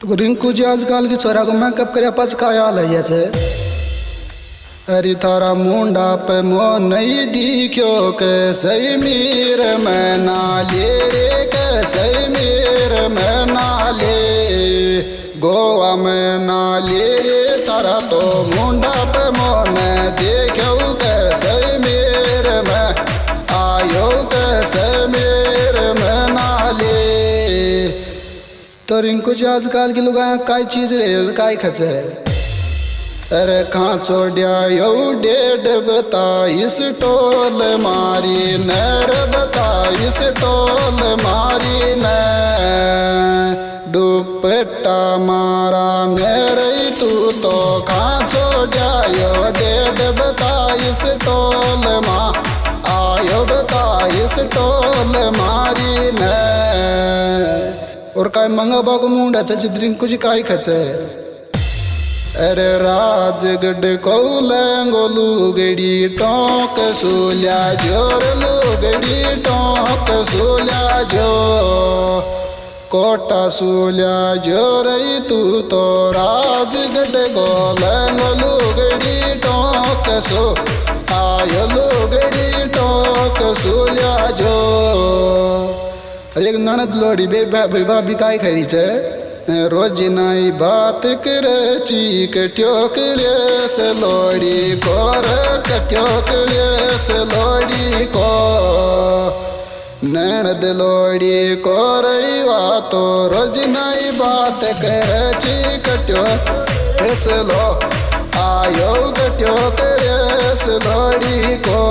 तो रिंकू जी आजकल की छोरा को मेकअप करे पाच काय आल है। अरे थारा मुंडा पे मो नहीं दिखो कैसे मीर मैं नाले रे कैसे मीर मैं नाले गोवा में नाले रे थारा तो मुंडा पे मो नहीं देखो कैसे मीर मैं आयो कैसे मीर मैं नाले। तो रिंकू जी आजकल की लोग काय चीज रे काय खचे अरे कहाँ छोड़िया यू डेढ़ बताइस टोल मारी नर बताइस टोल मारी न दुपट्टा मारा नर तू तो कहाँ छोड़िया यो डेढ़ बताइस टोल माँ आयो बताइस टोल मारी न और काय मंगा बागु मुंडा चिद्रिंग कुछ काय खचे अरे राजगढ़ को लंगोलू गड़ी टोक सोल्या जोर लुगड़ी टोक सोल्या जो कोटा सोल्या जोर तू तो राजगढ़ को लंगोलू गड़ी टोक सो आयो लुगड़ी टोक सोल्या जो। एक ननद लोड़ी भाभी काय खरी छे रोज नई बात कर ची कट्योकले से लोड़ी कोर कट्योकले से लोड़ी को ननद लोड़ी को रही तो रोज नई बात कर ची कट्यो से लो आयो कट्योकले से लोड़ी को।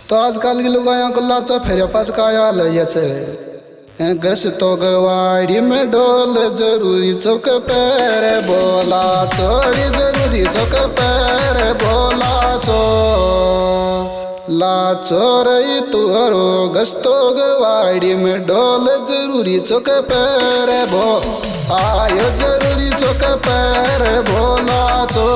तो आजकल के लोग आया को लाचा फेर पाच काया लय छे गस तो गवाड़ी में डोल जरूरी चौक पैर बोला चोरी जरूरी चौक पैर बोला चो ला चोरई तुहरो गस तो गवाड़ी में डोल जरूरी चौक पैर बो आयो जरूरी चौक पैर बोला चो।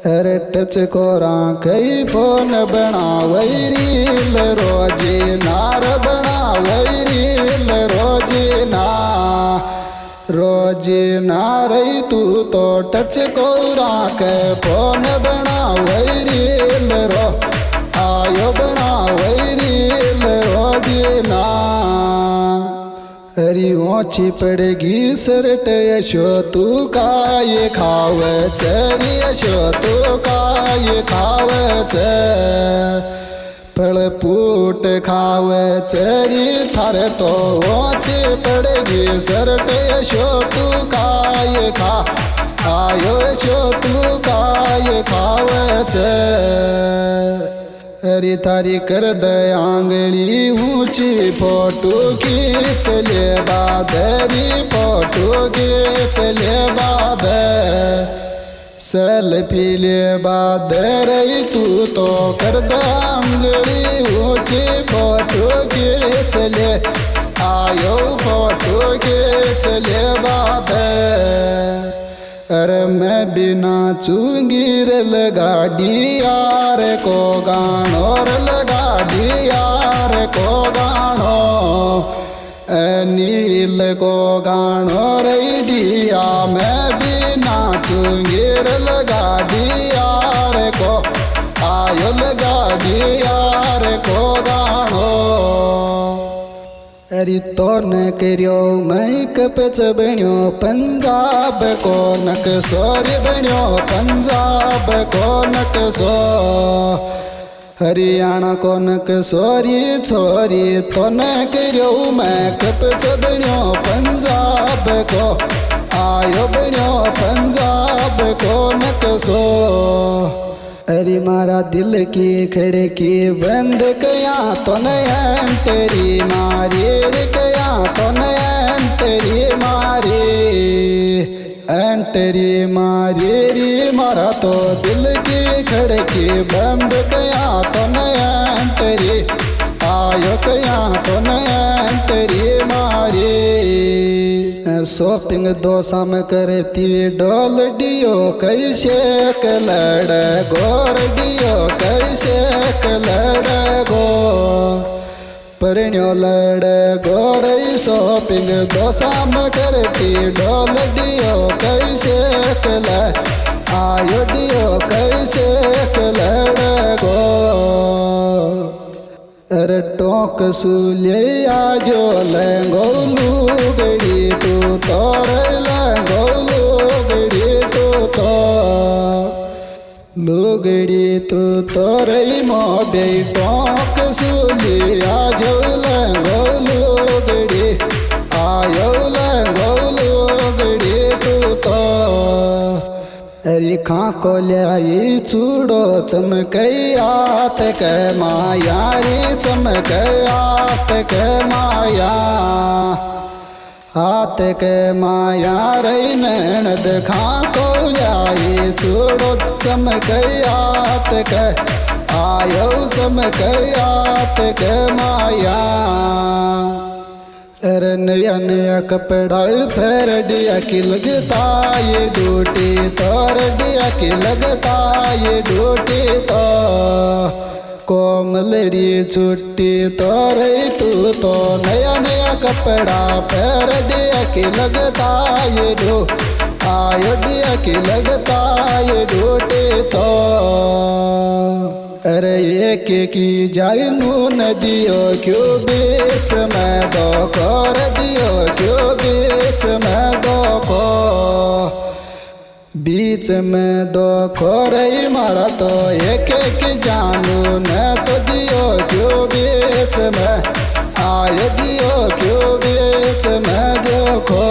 अरे टच को राखई फोन बनावई रील रोजी नार बनावई रील रोजी नारई तू तो टच को राख फोन बनावई रील रो आयो बनावई रील रोजी ना। अरे ऊँची पड़ेगी सरट यशो तू काय खावे चरी यशो तू काय खावे च फल पूट खावे चरी थारे तो ऊँची पड़ेगी सरट यशो तू काय खा आयो यशो तू काय खावे च। अरे तारी कर दे आंगली ऊंची फोटो खींच ले बादरी फोटो खींच ले बाद सेल्फी ले बादर तू तो कर दे आंगली ऊंची फोटो खींच ले आयो फोटो खींच ले बाद। अरे मैं बिना चूंगी रल गाड़ी यार को गानो रल गाड़ी यार को गानो नील को गानो रेडिया मैं बिना चूंगी रल गाड़ी यार को आयो गाड़ी यार को गानो। अरे तो न करियो मैं कपच बनियो पंजाब को नक सोरी बनियो पंजाब को नक सो हरियाणा को नक सोरी छोरी तो न करियो मैं कपच बनियो पंजाब को आयो बनियो पंजाब को नक सो। अरे मारा दिल की खिड़की बंद कया तो नयन तेरी मारी रे कया तो नयन तेरी मारी एंटरी मारी रे मारा तो दिल की खिड़की बंद कया तो नयन तेरी आयो कया तो नयन तेरी मारी। शॉपिंग दोसा में करती डोल डियो कैसे कलड़ गोर डियो कैसे कलड़ गो परण्यो लड़ गोरई शॉपिंग दोसाम करती ढोल डियो कैसे कल आयो डियो कैसे लड़ गो अरे टोक सुले आजो लंगो लुगड़ी तू तोर लंगो लुगड़ी तू तो लुगड़ी तू तोरई मोबे टोक सुली आजो लंगो लुगड़ी आयो लंगो लुगड़ी तू तो अरे खाको ल्याई चूड़ो चमकैयात के माया रे चमकैयात के माया हाथ के माया रही नैनद खाको ल्याई चूड़ो चमकैयात के आयो चमकैयात के माया अरे नया नया कपड़ा फेर डिया की लगता ये ड्यूटी तोर डिया की लगता ये ड्यूटी तो कोमलरी छुट्टी तोर तू तो नया नया कपड़ा फेर डिया की लगता ये डो आयो डिया की लगता ये ड्यूटी तो अरे एक की जाय नून दियो क्यों बीच में दो कर दियो क्यों बीच में दो को बीच में दो खोरई मारा तो एक जानू न तो दियो क्यों बीच में आय दियो क्यों बीच में देखो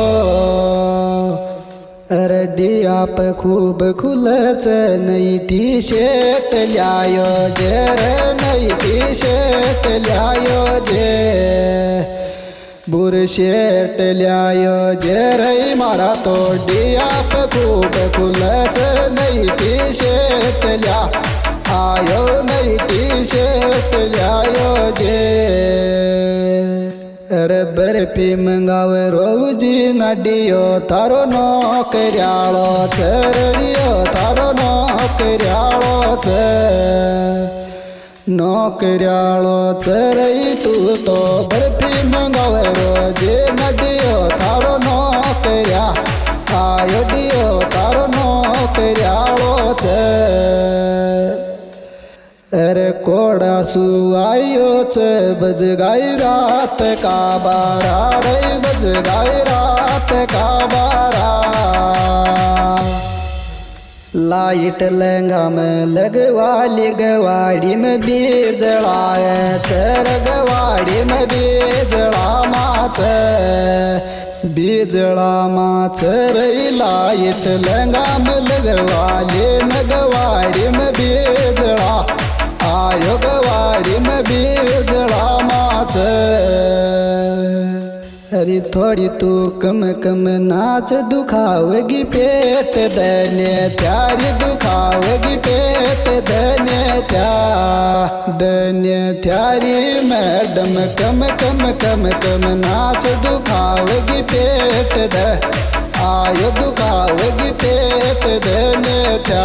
अरे डिया पे खूब खुलच नई टी शर्ट लायो जे रे नई टी शर्ट लायो जे बुर शर्ट लायो जे रे मारा तो डिया पे खूब खुलच नई टी शर्ट ला आयो नई टी शर्ट लायो जे अरे बर्फी मंगावे रोजी नडियो थारो नौकरियालो चरडियो थारो नौकरियालो च नौकरियालो चरई तू तो बर्फी मंगावे रोजी नडियो थारो नौकरिया आयो डियो थारो नौकरियालो च अरे कोड़ा सुआयो च बज गई रात का बारा रे बज गई रात का बारा लाइट लहंगा में लगवाली गवाड़ी में बीजड़ा चर गवाड़ी में बीजड़ा माच बीजड़ा माच रही लाइट लहंगा में लगवाली नगवाड़ी में बीजड़ा आयो गवाड़ी में बीजड़ा माच अरे थोड़ी तू कम कम नाच दुखावेगी पेट दने त्यारी दुखावेगी पेट दने त्यारी मैडम कम कम कम कम नाच दुखावेगी पेट द आयो दुखावेगी पेट दने त्या